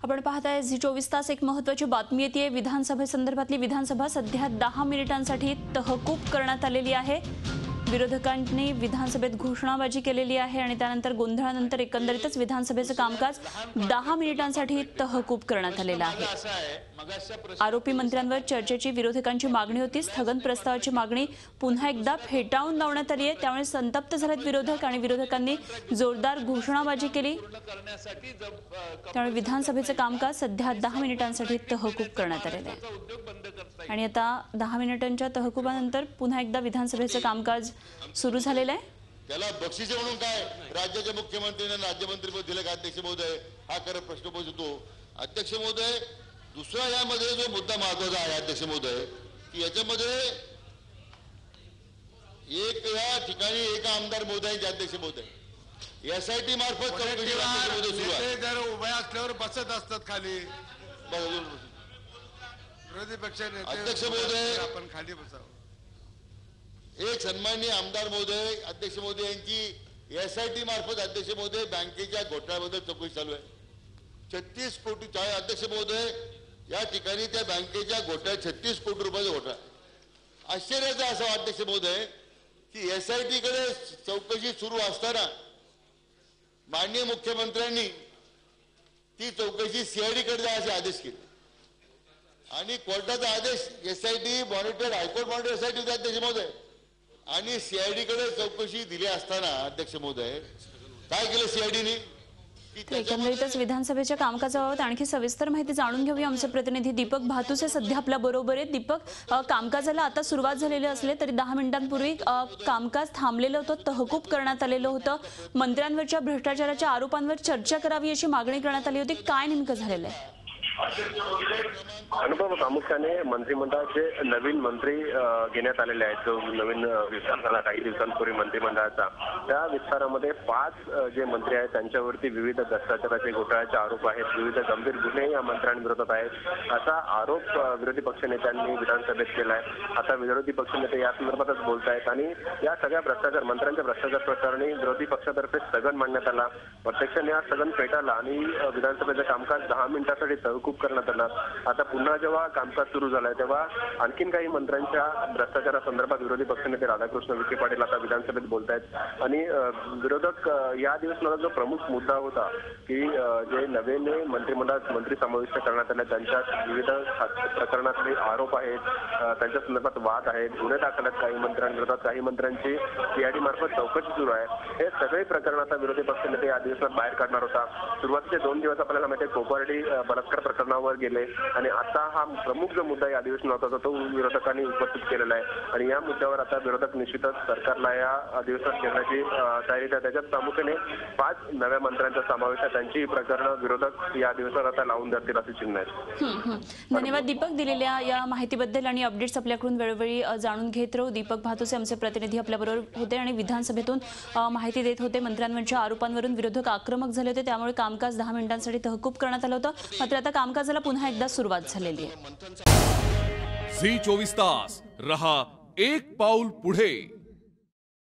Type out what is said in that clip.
आपण पाहताय झी24 तास। एक महत्त्वाची बातमी येते। विधानसभेसंदर्भातली विधानसभा सध्या 10 मिनिटांसाठी तहकूब करण्यात आलेली आहे। विरोधकांनी विधानसभेत घोषणाबाजी केलेली आहे आणि त्यानंतर गोंधळानंतर एकंदरीतच विधानसभेचं कामकाज 10 मिनिटांसाठी तहकूब करण्यात आलेलं आहे। आरोपी मंत्र्यांवर चर्चेची विरोधकांची मागणी होती। स्थगन प्रस्तावाची मागणी पुन्हा एकदा फेटाळून लावण्यात आली आहे। त्यामुळे संतप्त झालेत विरोधक आणि विरोधकांनी जोरदार घोषणाबाजी केली। त्यामुळे विधानसभेचं कामकाज सध्या 10 मिनिटांसाठी तहकूब करण्यात आलेलं आहे आणि आता 10 मिनिटांच्या तहकुबानंतर पुन्हा एकदा विधानसभेचं कामकाज सुरू झालेलं आहे। त्याला बक्षिसे म्हणून काय राज्याचे मुख्यमंत्र्यांना राज्यमंत्रीपद दिले का अध्यक्ष महोदय, हा खरं प्रश्न पोहोचतो। अध्यक्ष महोदय, दुसरा यामध्ये जो मुद्दा महत्त्वाचा आहे अध्यक्ष महोदय, की याच्यामध्ये एक या ठिकाणी एक आमदार महोदय अध्यक्ष महोदय एसआयटी मार्फत जर उभे असल्यावर बसत असतात खाली विरोधी पक्ष नेते। अध्यक्ष महोदय, आपण खाली बसावं। एक सन्माननीय आमदार महोदय अध्यक्ष महोदय यांची एसआयटी मार्फत अध्यक्ष महोदय बँकेच्या घोटाळ्याबद्दल चौकशी चालू आहे। 36 कोटी अध्यक्ष महोदय, या ठिकाणी त्या बँकेच्या घोटाळ्यात 36 कोटी रुपयाचा घोटाळा। आश्चर्याचं असं अध्यक्ष महोदय की एसआयटी कडे चौकशी सुरू असताना माननीय मुख्यमंत्र्यांनी ती चौकशी सीआयडी कडे जायचे आदेश केले आणि कोर्टाचा आदेश SIT monitored high court monitor SIT अध्यक्ष महोदय आणि सीआयडी कडे चौकशी दिली असताना अध्यक्ष महोदय काय केलं सीआयडीने? एकंदरीतच विधानसभेच्या कामकाजाबाबत आणखी सविस्तर माहिती जाणून घेऊया। आमचे प्रतिनिधी दीपक भातुसे सध्या आपल्या बरोबर आहेत। दीपक, कामकाजाला आता सुरुवात झालेली असले तरी 10 मिनिटांपूर्वी कामकाज थांबलेलं होतं, तहकूब करण्यात आलेलं होतं। मंत्र्यांवरच्या भ्रष्टाचाराच्या आरोपांवर चर्चा करावी अशी मागणी करण्यात आली होती। काय नेमकं झालेलं आहे? अनुभव प्रामुख्याने मंत्रिमंडळाचे नवीन मंत्री घेण्यात आलेले आहेत। जो नवीन विस्तार झाला काही दिवसांपूर्वी मंत्रिमंडळाचा, त्या विस्तारामध्ये 5 जे मंत्री आहेत त्यांच्यावरती विविध भ्रष्टाचाराचे घोटाळ्याचे आरोप आहेत, विविध गंभीर गुन्हे या मंत्र्यांविरोधात आहेत असा आरोप विरोधी पक्षनेत्यांनी विधानसभेत केला आहे। आता विरोधी पक्षनेते या संदर्भातच बोलत आहेत आणि या सगळ्या भ्रष्टाचार मंत्र्यांच्या भ्रष्टाचार प्रकरणी विरोधी पक्षातर्फे स्थगन मांडण्यात आला। अध्यक्षांनी हा स्थगन फेटाळला आणि विधानसभेचं कामकाज 10 मिनिटांसाठी तहकूब करण्यात आला। आता पुन्हा जेव्हा कामकाज सुरू झालंय तेव्हा आणखीन काही मंत्र्यांच्या भ्रष्टाचारासंदर्भात विरोधी पक्षनेते राधाकृष्ण विखे पाटील आता विधानसभेत बोलतायत आणि विरोधक या दिवसाचा जो प्रमुख मुद्दा होता की जे नव्याने मंत्रिमंडळात मंत्री समाविष्ट करण्यात आले त्यांच्यात विविध प्रकरणातले आरोप आहेत, त्यांच्या संदर्भात वाद आहेत, गुन्हे दाखल आहेत काही मंत्र्यांविरोधात, काही मंत्र्यांची सीआयडी मार्फत चौकशी सुरू आहे। हे सगळे प्रकरण आता विरोधी पक्षनेते या दिवसात बाहेर काढणार होता। सुरुवातीचे 2 दिवस आपल्याला माहिती आहे कोपर्डी बलात्कार प्रकरणावर गेले आणि आता हा प्रमुख जो मुद्दा या अधिवेशनात होता तो विरोधकांनी उपस्थित केलेला आहे आणि या मुद्द्यावर आता विरोधक निश्चितच सरकारला या अधिवेशनात घेण्याची तयारी आहे। त्याच्यात प्रामुख्याने 5 नव्या मंत्र्यांचा समावेश आहे। त्यांची प्रकरणं विरोधक या अधिवेशनात आता लावून धरतील असे चिन्ह आहे। धन्यवाद दीपक, दिलेल्या या माहितीबद्दल आणि अपडेट्स आपल्याकडून वेळोवेळी जाणून घेत राहू। दीपक भातुसे आमचे प्रतिनिधी आपल्याबरोबर होते आणि विधानसभेतून माहिती देत होते। मंत्र्यांवरच्या आरोपांवरून विरोधक आक्रमक झाले होते, त्यामुळे कामकाज 10 मिनिटांसाठी तहकूब करण्यात आलं होतं। मात्र आता कामकाजाला पुन्हा एकदा सुरुवात झालेली आहे। झी24 तास रहा एक पाऊल पुढे।